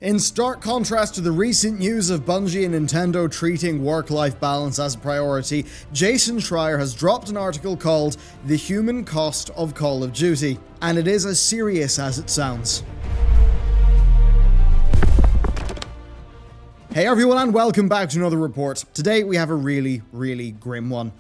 In stark contrast to the recent news of Bungie and Nintendo treating work-life balance as a priority, Jason Schreier has dropped an article called "The Human Cost of Call of Duty," and it is as serious as it sounds. Hey everyone, and welcome back to another report. Today we have a really grim one.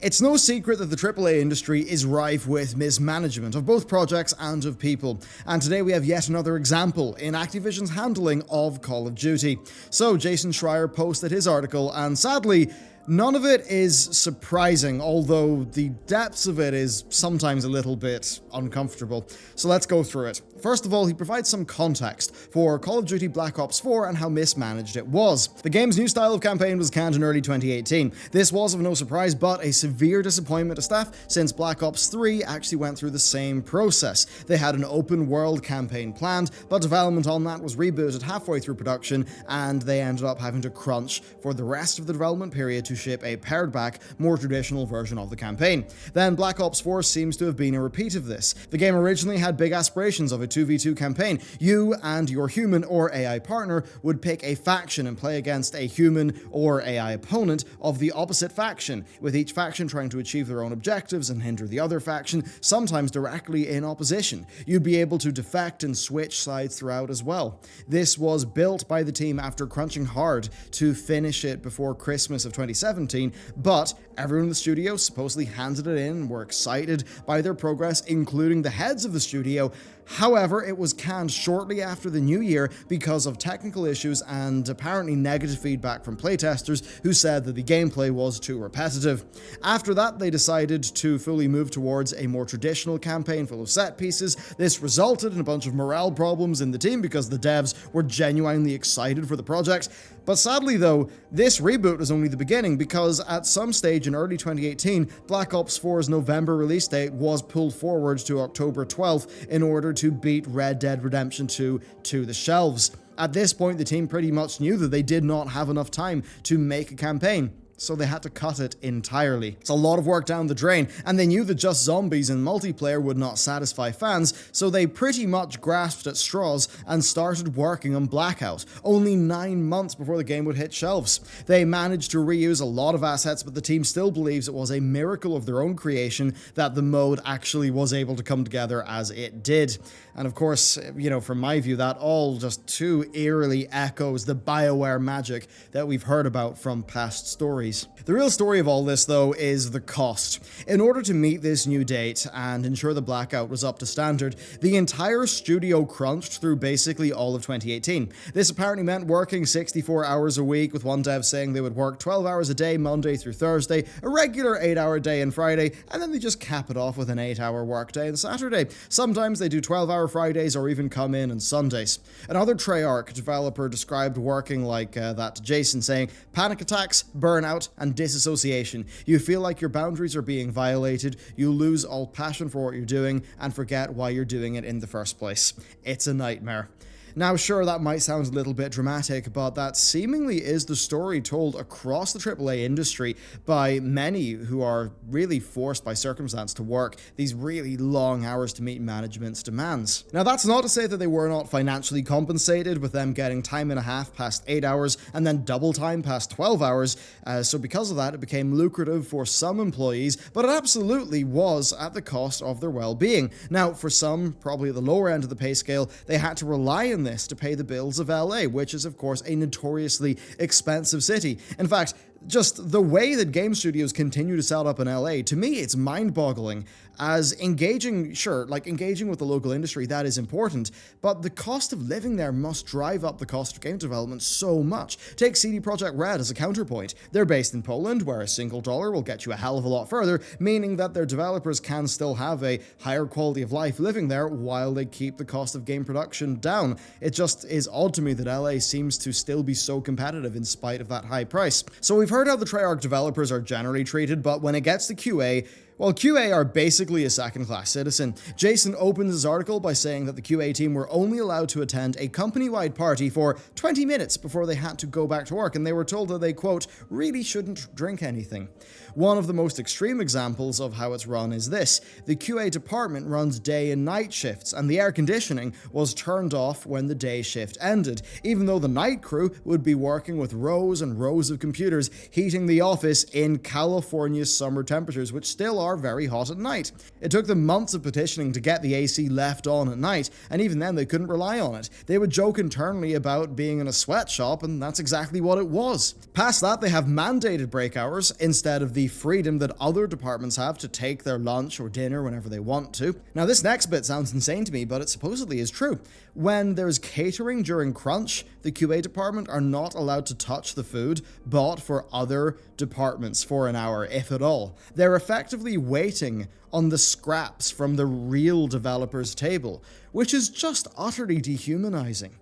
It's no secret that the AAA industry is rife with mismanagement of both projects and of people, and today we have yet another example in Activision's handling of Call of Duty. So Jason Schreier posted his article, and sadly, none of it is surprising, although the depths of it is sometimes a little bit uncomfortable. So let's go through it. First of all, he provides some context for Call of Duty Black Ops 4 and how mismanaged it was. The game's new style of campaign was canned in early 2018. This was of no surprise, but a severe disappointment to staff since Black Ops 3 actually went through the same process. They had an open world campaign planned, but development on that was rebooted halfway through production, and they ended up having to crunch for the rest of the development period to ship a pared-back, more traditional version of the campaign. Then Black Ops 4 seems to have been a repeat of this. The game originally had big aspirations of a 2v2 campaign. You and your human or AI partner would pick a faction and play against a human or AI opponent of the opposite faction, with each faction trying to achieve their own objectives and hinder the other faction, sometimes directly in opposition. You'd be able to defect and switch sides throughout as well. This was built by the team after crunching hard to finish it before Christmas of 2017, but everyone in the studio supposedly handed it in and were excited by their progress, including the heads of the studio. However, it was canned shortly after the new year because of technical issues and apparently negative feedback from playtesters who said that the gameplay was too repetitive. After that, they decided to fully move towards a more traditional campaign full of set pieces. This resulted in a bunch of morale problems in the team because the devs were genuinely excited for the project. But sadly though, this reboot was only the beginning, because at some stage in early 2018, Black Ops 4's November release date was pulled forward to October 12th in order to beat Red Dead Redemption 2 to the shelves. At this point, the team pretty much knew that they did not have enough time to make a campaign, so they had to cut it entirely. It's a lot of work down the drain, and they knew that just zombies and multiplayer would not satisfy fans, so they pretty much grasped at straws and started working on Blackout, only 9 months before the game would hit shelves. They managed to reuse a lot of assets, but the team still believes it was a miracle of their own creation that the mode actually was able to come together as it did. And of course, from my view, that all just too eerily echoes the BioWare magic that we've heard about from past stories. The real story of all this, though, is the cost. In order to meet this new date and ensure the Blackout was up to standard, the entire studio crunched through basically all of 2018. This apparently meant working 64 hours a week, with one dev saying they would work 12 hours a day Monday through Thursday, a regular 8-hour day on Friday, and then they just cap it off with an 8-hour workday on Saturday. Sometimes they do 12-hour Fridays or even come in on Sundays. Another Treyarch developer described working like that to Jason, saying, "Panic attacks, burnout, and disassociation. You feel like your boundaries are being violated, you lose all passion for what you're doing, and forget why you're doing it in the first place. It's a nightmare." Now, sure, that might sound a little bit dramatic, but that seemingly is the story told across the AAA industry by many who are really forced by circumstance to work these really long hours to meet management's demands. Now, that's not to say that they were not financially compensated, with them getting time and a half past 8 hours and then double time past 12 hours. So because of that, it became lucrative for some employees, but it absolutely was at the cost of their well-being. Now, for some, probably at the lower end of the pay scale, they had to rely on this to pay the bills of LA, which is of course a notoriously expensive city. In fact, just the way that game studios continue to set up in LA, to me, it's mind-boggling. As engaging with the local industry, that is important, but the cost of living there must drive up the cost of game development so much. Take CD Projekt Red as a counterpoint. They're based in Poland, where a single dollar will get you a hell of a lot further, meaning that their developers can still have a higher quality of life living there while they keep the cost of game production down. It just is odd to me that LA seems to still be so competitive in spite of that high price. So we've heard how the Treyarch developers are generally treated, but when it gets to QA, While QA are basically a second-class citizen, Jason opens his article by saying that the QA team were only allowed to attend a company-wide party for 20 minutes before they had to go back to work, and they were told that they, quote, really shouldn't drink anything. One of the most extreme examples of how it's run is this. The QA department runs day and night shifts, and the air conditioning was turned off when the day shift ended, even though the night crew would be working with rows and rows of computers heating the office in California's summer temperatures, which still are very hot at night. It took them months of petitioning to get the AC left on at night, and even then they couldn't rely on it. They would joke internally about being in a sweatshop, and that's exactly what it was. Past that, they have mandated break hours instead of the freedom that other departments have to take their lunch or dinner whenever they want to. Now, this next bit sounds insane to me, but it supposedly is true. When there's catering during crunch, the QA department are not allowed to touch the food bought for other departments for an hour, if at all. They're effectively waiting on the scraps from the real developer's table, which is just utterly dehumanizing.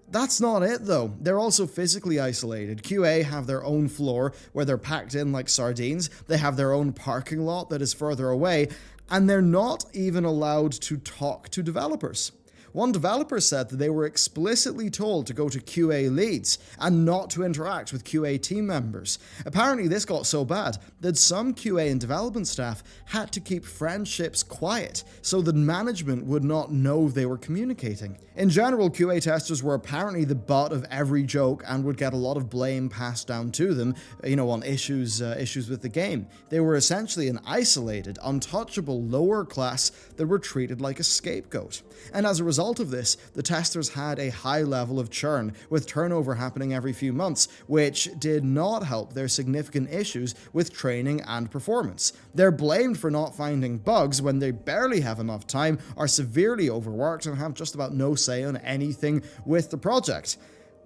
That's not it though. They're also physically isolated. QA have their own floor where they're packed in like sardines. They have their own parking lot that is further away, and they're not even allowed to talk to developers. One developer said that they were explicitly told to go to QA leads and not to interact with QA team members. Apparently this got so bad that some QA and development staff had to keep friendships quiet so that management would not know they were communicating. In general, QA testers were apparently the butt of every joke and would get a lot of blame passed down to them, on issues with the game. They were essentially an isolated, untouchable lower class that were treated like a scapegoat. And as a result of this, the testers had a high level of churn, with turnover happening every few months, which did not help their significant issues with training and performance. They're blamed for not finding bugs when they barely have enough time, are severely overworked, and have just about no say on anything with the project.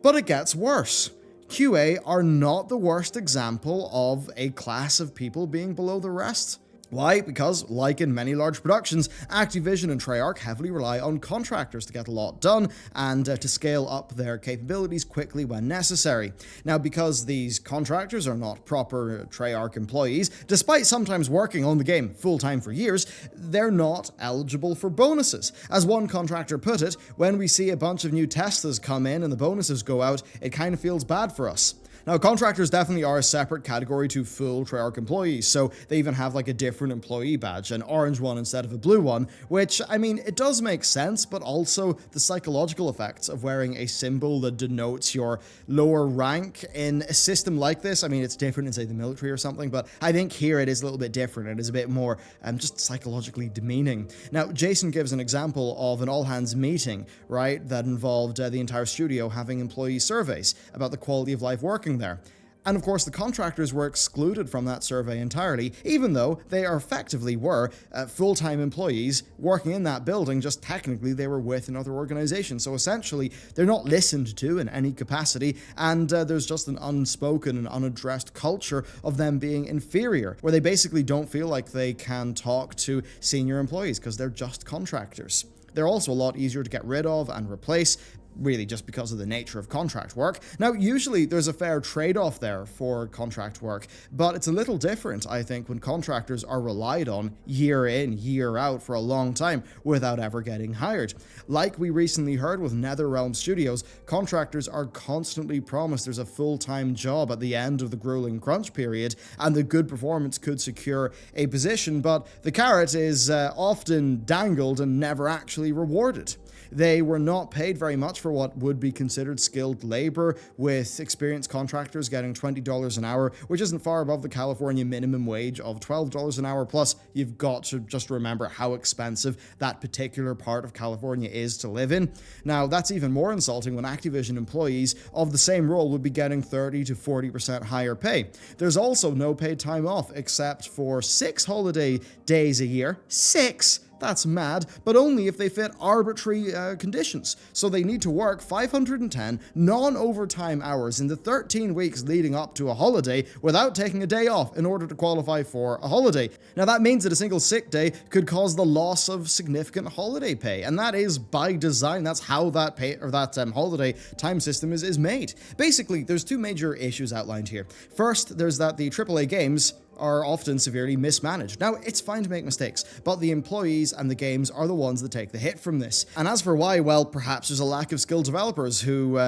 But it gets worse. QA are not the worst example of a class of people being below the rest. Why? Because, like in many large productions, Activision and Treyarch heavily rely on contractors to get a lot done and to scale up their capabilities quickly when necessary. Now, because these contractors are not proper Treyarch employees, despite sometimes working on the game full-time for years, they're not eligible for bonuses. As one contractor put it, when we see a bunch of new testers come in and the bonuses go out, it kind of feels bad for us. Now, contractors definitely are a separate category to full Treyarch employees, so they even have like a different employee badge, an orange one instead of a blue one, which, it does make sense, but also the psychological effects of wearing a symbol that denotes your lower rank in a system like this. It's different in, say, the military or something, but I think here it is a little bit different. It is a bit more just psychologically demeaning. Now, Jason gives an example of an all-hands meeting, right, that involved the entire studio having employee surveys about the quality of life working there. And of course, the contractors were excluded from that survey entirely, even though they effectively were full-time employees working in that building, just technically they were with another organization. So essentially, they're not listened to in any capacity, and there's just an unspoken and unaddressed culture of them being inferior, where they basically don't feel like they can talk to senior employees because they're just contractors. They're also a lot easier to get rid of and replace, really just because of the nature of contract work. Now, usually there's a fair trade-off there for contract work, but it's a little different, I think, when contractors are relied on year in, year out for a long time without ever getting hired. Like we recently heard with NetherRealm Studios, contractors are constantly promised there's a full-time job at the end of the grueling crunch period, and the good performance could secure a position, but the carrot is often dangled and never actually rewarded. They were not paid very much for what would be considered skilled labor, with experienced contractors getting $20 an hour, which isn't far above the California minimum wage of $12 an hour. Plus, you've got to just remember how expensive that particular part of California is to live in. Now, that's even more insulting when Activision employees of the same role would be getting 30 to 40% higher pay. There's also no paid time off except for 6 holiday days a year. 6! That's mad, but only if they fit arbitrary conditions. So they need to work 510 non-overtime hours in the 13 weeks leading up to a holiday without taking a day off in order to qualify for a holiday. Now that means that a single sick day could cause the loss of significant holiday pay, and that is by design. That's how that pay or that holiday time system is made. Basically, there's two major issues outlined here. First, there's that the AAA games are often severely mismanaged. Now, it's fine to make mistakes, but the employees and the games are the ones that take the hit from this. And as for why, well, perhaps there's a lack of skilled developers who,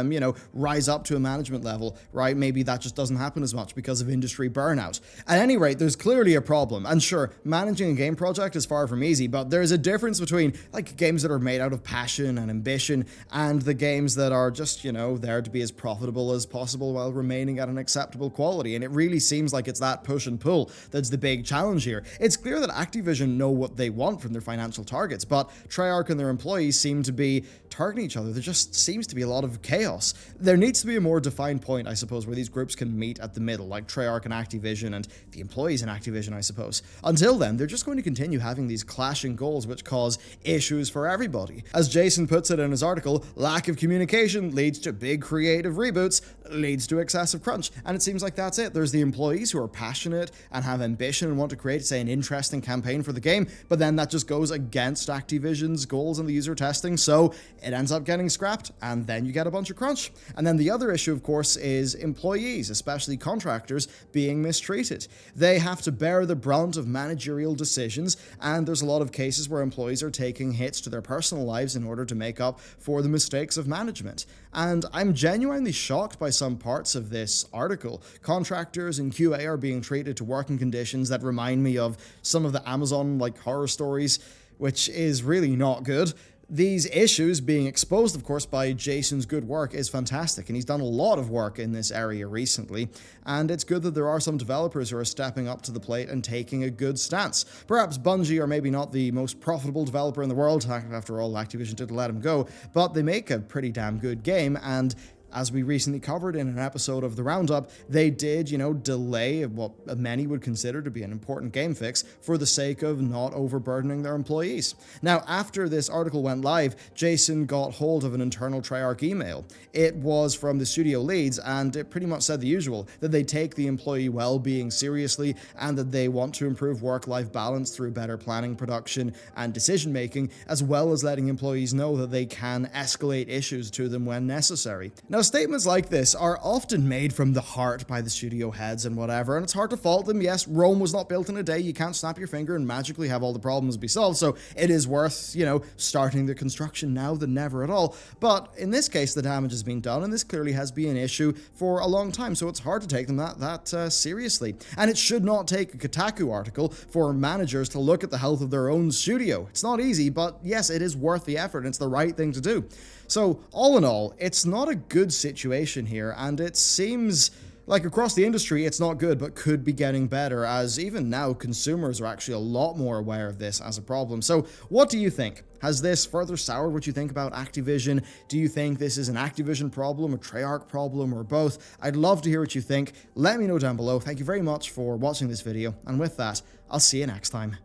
rise up to a management level, right? Maybe that just doesn't happen as much because of industry burnout. At any rate, there's clearly a problem. And sure, managing a game project is far from easy, but there's a difference between like games that are made out of passion and ambition and the games that are just, there to be as profitable as possible while remaining at an acceptable quality. And it really seems like it's that push and pull that's the big challenge here. It's clear that Activision know what they want from their financial targets, but Treyarch and their employees seem to be targeting each other. There just seems to be a lot of chaos. There needs to be a more defined point, I suppose, where these groups can meet at the middle, like Treyarch and Activision and the employees in Activision, I suppose. Until then, they're just going to continue having these clashing goals which cause issues for everybody. As Jason puts it in his article, lack of communication leads to big creative reboots, leads to excessive crunch. And it seems like that's it. There's the employees who are passionate and have ambition and want to create, say, an interesting campaign for the game, but then that just goes against Activision's goals in the user testing, so it ends up getting scrapped, and then you get a bunch of crunch. And then the other issue, of course, is employees, especially contractors, being mistreated. They have to bear the brunt of managerial decisions, and there's a lot of cases where employees are taking hits to their personal lives in order to make up for the mistakes of management. And I'm genuinely shocked by some parts of this article. Contractors in QA are being treated to working conditions that remind me of some of the Amazon horror stories, which is really not good. These issues being exposed, of course, by Jason's good work is fantastic, and he's done a lot of work in this area recently, and it's good that there are some developers who are stepping up to the plate and taking a good stance. Perhaps Bungie are maybe not the most profitable developer in the world, after all, Activision did let him go, but they make a pretty damn good game, and as we recently covered in an episode of The Roundup, they did, delay what many would consider to be an important game fix for the sake of not overburdening their employees. Now, after this article went live, Jason got hold of an internal Treyarch email. It was from the studio leads, and it pretty much said the usual, that they take the employee well-being seriously, and that they want to improve work-life balance through better planning, production, and decision-making, as well as letting employees know that they can escalate issues to them when necessary. Now, statements like this are often made from the heart by the studio heads and whatever, and it's hard to fault them. Yes, Rome was not built in a day. You can't snap your finger and magically have all the problems be solved, so it is worth, starting the construction now than never at all. But in this case, the damage has been done, and this clearly has been an issue for a long time, so it's hard to take them that seriously. And it should not take a Kotaku article for managers to look at the health of their own studio. It's not easy, but yes, it is worth the effort, and it's the right thing to do. So, all in all, it's not a good situation here, and it seems like across the industry it's not good, but could be getting better, as even now consumers are actually a lot more aware of this as a problem. So, what do you think? Has this further soured what you think about Activision? Do you think this is an Activision problem, a Treyarch problem, or both? I'd love to hear what you think. Let me know down below. Thank you very much for watching this video, and with that, I'll see you next time.